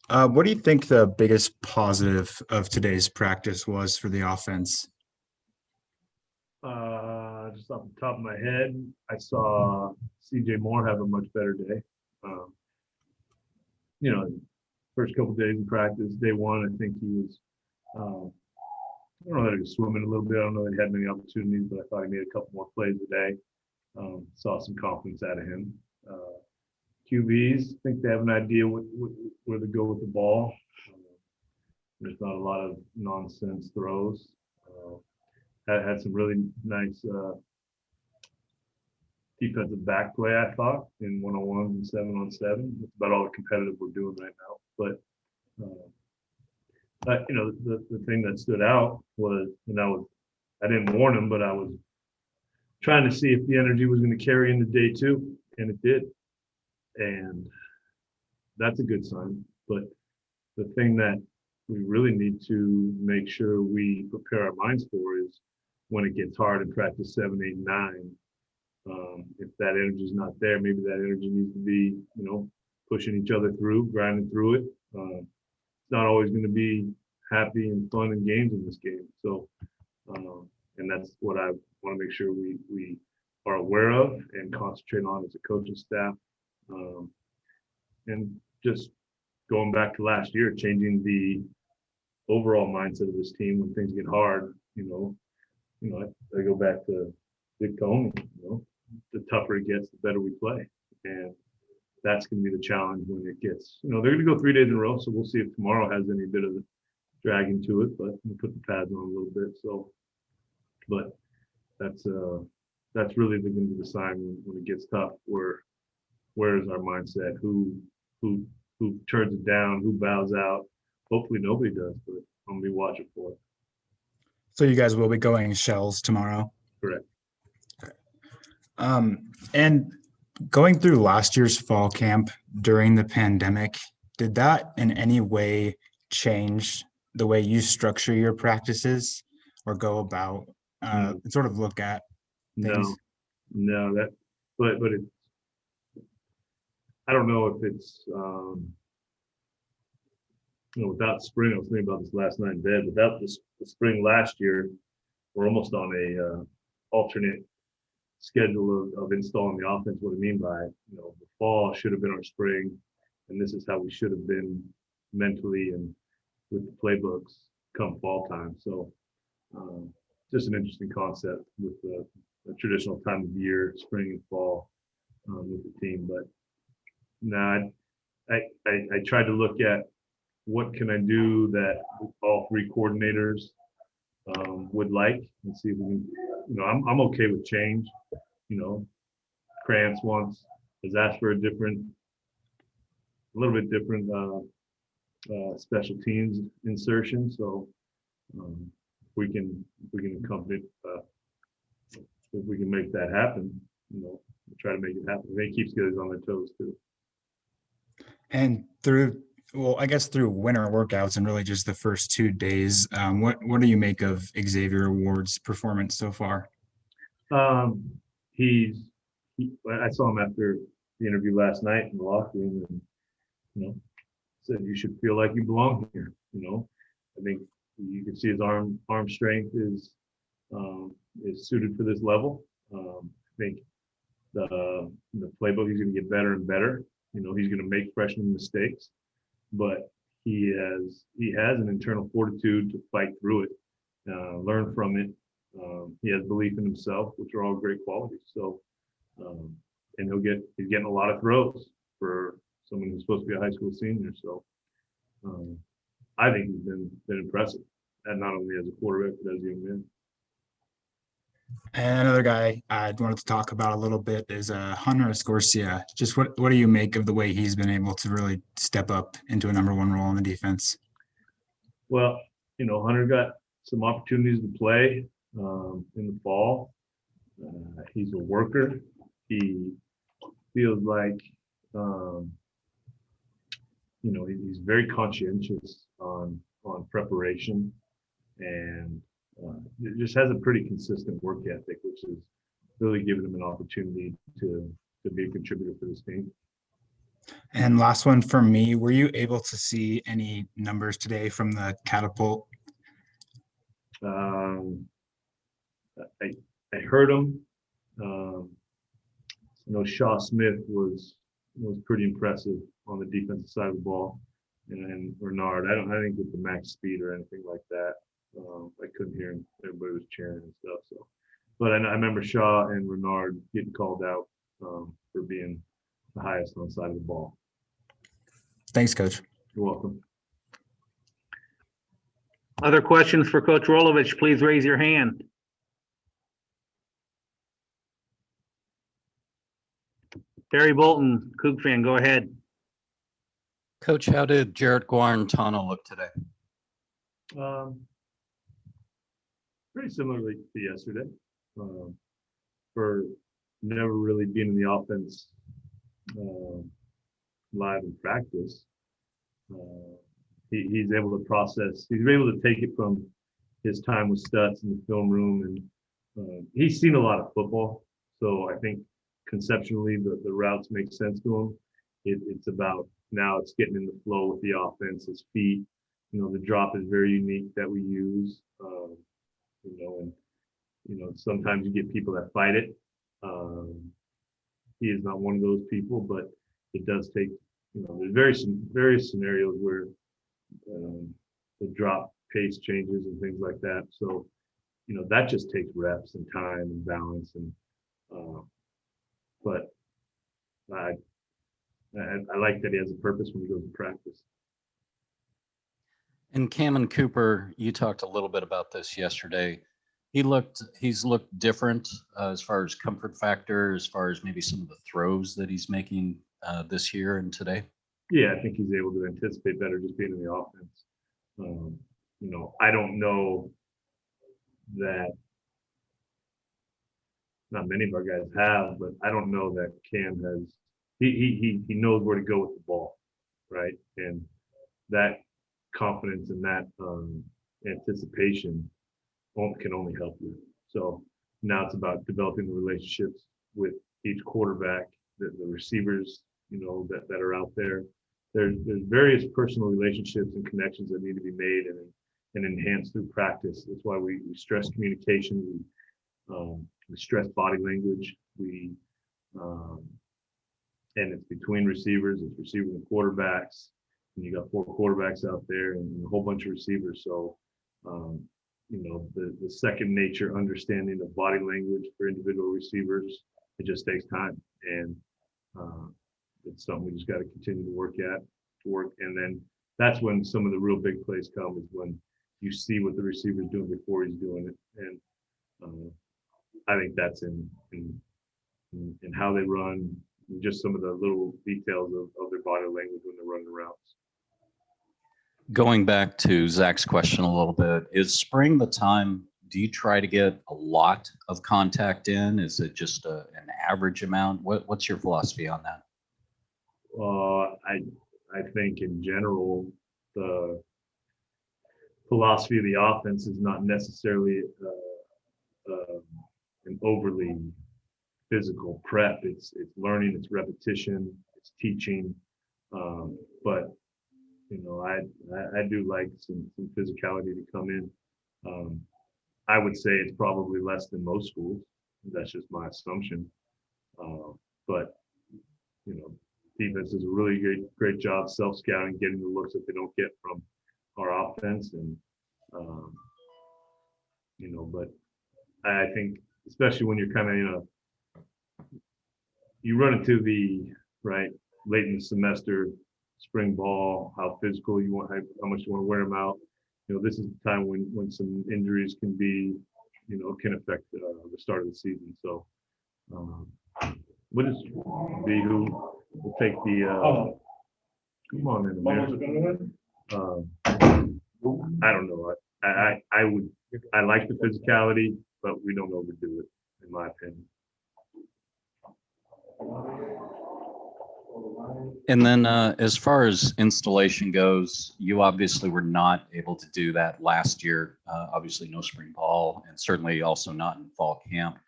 What do you think the biggest positive of today's practice was for the offense? Just off the top of my head, I saw CJ Moore have a much better day. Um, you know, first couple days in practice, day one, I think he was, I don't know that he was swimming a little bit. I don't know that he had many opportunities, but I thought he made a couple more plays today. Saw some confidence out of him. QBs, I think they have an idea where to go with the ball. There's not a lot of nonsense throws. Had some really nice defensive back play, I thought, in 1-on-1s and 7-on-7. That's about all the competitive we're doing right now. But the thing that stood out was, I didn't warn him, but I was trying to see if the energy was going to carry into day two, and it did. And that's a good sign. But the thing that we really need to make sure we prepare our minds for is when it gets hard in practice 7, 8, 9. If that energy is not there, maybe that energy needs to be, pushing each other through, grinding through it. It's not always going to be happy and fun and games in this game. So, and that's what I want to make sure we are aware of and concentrate on as a coaching staff. And just going back to last year, changing the overall mindset of this team when things get hard. I go back to Big Tony. The tougher it gets, the better we play, and that's going to be the challenge when it gets. They're going to go 3 days in a row, so we'll see if tomorrow has any bit of dragging to it. But we'll put the pads on a little bit. So, but that's really going to be the sign when it gets tough. Where is our mindset? Who turns it down? Who bows out? Hopefully nobody does, but I'm gonna be watching for it. So you guys will be going shells tomorrow. Correct. And going through last year's fall camp during the pandemic, did that in any way change the way you structure your practices or go about sort of look at things? No, but it, I don't know if it's without spring. I was thinking about this last night in bed. Without the spring last year, we're almost on a alternate schedule of installing the offense. What I mean by the fall should have been our spring, and this is how we should have been mentally and with the playbooks come fall time. So just an interesting concept with the traditional time of year, spring and fall, with the team. But no, I tried to look at what can I do that all 3 coordinators would like, and see if we can. I'm okay with change. Krantz has asked for a little bit different special teams insertion. So if we can accompany, if we can make that happen, we'll try to make it happen. It keeps guys on their toes too. And through winter workouts and really just the first 2 days, what do you make of Xavier Ward's performance so far? I saw him after the interview last night in the locker room, and said you should feel like you belong here. I think you can see his arm strength is suited for this level. I think the playbook, he's going to get better and better. He's going to make freshman mistakes, but he has an internal fortitude to fight through it, learn from it. He has belief in himself, which are all great qualities. So, and he's getting a lot of throws for someone who's supposed to be a high school senior. So, I think he's been impressive, and not only as a quarterback but as a young man. And another guy I wanted to talk about a little bit is Hunter Escorcia. Just what do you make of the way he's been able to really step up into a number 1 role in the defense? Well, Hunter got some opportunities to play in the fall. He's a worker. He feels like he's very conscientious on preparation, and just has a pretty consistent work ethic, which is really giving him an opportunity to be a contributor for this team. And last one for me, were you able to see any numbers today from the catapult? Um, I I heard them. Um, Shaw Smith was pretty impressive on the defensive side of the ball, and Renard. I didn't get the max speed or anything like that. I couldn't hear him. Everybody was cheering and stuff. So, but I remember Shaw and Renard getting called out for being the highest on the side of the ball. Thanks, Coach. You're welcome. Other questions for Coach Rolovich, please raise your hand. Barry Bolton, Coug fan, go ahead. Coach, how did Jarrett Guarantano look today? Pretty similarly to yesterday. For never really being in the offense live in practice, he's able to process. He's able to take it from his time with Stutz in the film room, and he's seen a lot of football. So I think conceptually the routes make sense to him. It's about now it's getting in the flow with the offense, his feet. The drop is very unique that we use. And sometimes you get people that fight it. He is not one of those people, but it does take. There's various scenarios where the drop pace changes and things like that. So, that just takes reps and time and balance. And but I like that he has a purpose when he goes to practice. And Cameron Cooper, you talked a little bit about this yesterday. He's looked different as far as comfort factor, as far as maybe some of the throws that he's making this year and today. Yeah, I think he's able to anticipate better just being in the offense. I don't know that not many of our guys have, but I don't know that Cam has. He knows where to go with the ball, right? And that confidence and that anticipation can only help you. So now it's about developing the relationships with each quarterback, the receivers, that are out there. There's various personal relationships and connections that need to be made and enhanced through practice. That's why we stress communication. We stress body language. And it's between receivers, it's receivers and quarterbacks. And you got 4 quarterbacks out there and a whole bunch of receivers. So, the second nature understanding of body language for individual receivers, it just takes time. And it's something we just got to continue to work. And then that's when some of the real big plays come, is when you see what the receiver's doing before he's doing it. And I think that's in how they run, just some of the little details of their body language when they're running routes. Going back to Zach's question a little bit, is spring the time? Do you try to get a lot of contact in? Is it just an average amount? What's your philosophy on that? I think in general, the philosophy of the offense is not necessarily an overly physical prep. It's learning, it's repetition, it's teaching. But I do like some physicality to come in. I would say it's probably less than most schools. That's just my assumption. But defense does a really great job self-scouting, getting the looks that they don't get from our offense, and but I think especially when you're kind of you run into the right late in the semester, spring ball, how physical you want, how much you want to wear them out. This is the time when some injuries can be, can affect the start of the season. So, what is B who will take the? Come on in, man. I don't know. I like the physicality, but we don't overdo it, in my opinion. And then as far as installation goes, you obviously were not able to do that last year. Obviously no spring ball, and certainly also not in fall camp.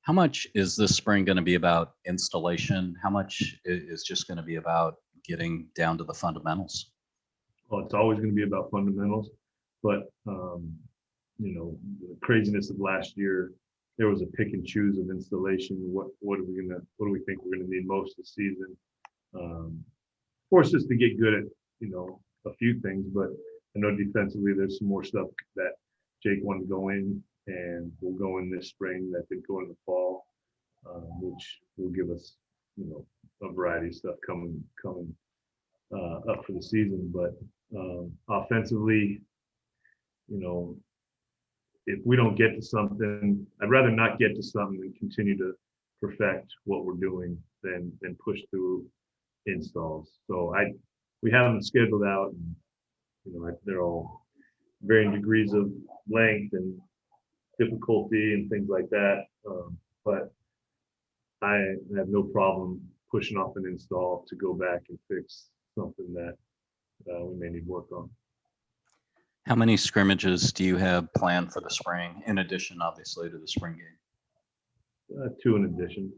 How much is this spring going to be about installation? How much is just going to be about getting down to the fundamentals? Well, it's always going to be about fundamentals, but you know, the craziness of last year, there was a pick and choose of installation. What do we think we're gonna need most this season? Forced us to get good at, you know, a few things, but I know defensively there's some more stuff that Jake wanted to go in and will go in this spring that did go in the fall, which will give us, you know, a variety of stuff coming up for the season. But offensively, you know, if we don't get to something, I'd rather not get to something and continue to perfect what we're doing than push through installs. So we have them scheduled out, and you know, they're all varying degrees of length and difficulty and things like that. But I have no problem pushing off an install to go back and fix something that we may need work on. How many scrimmages do you have planned for the spring, in addition, obviously, to the spring game? 2 in addition.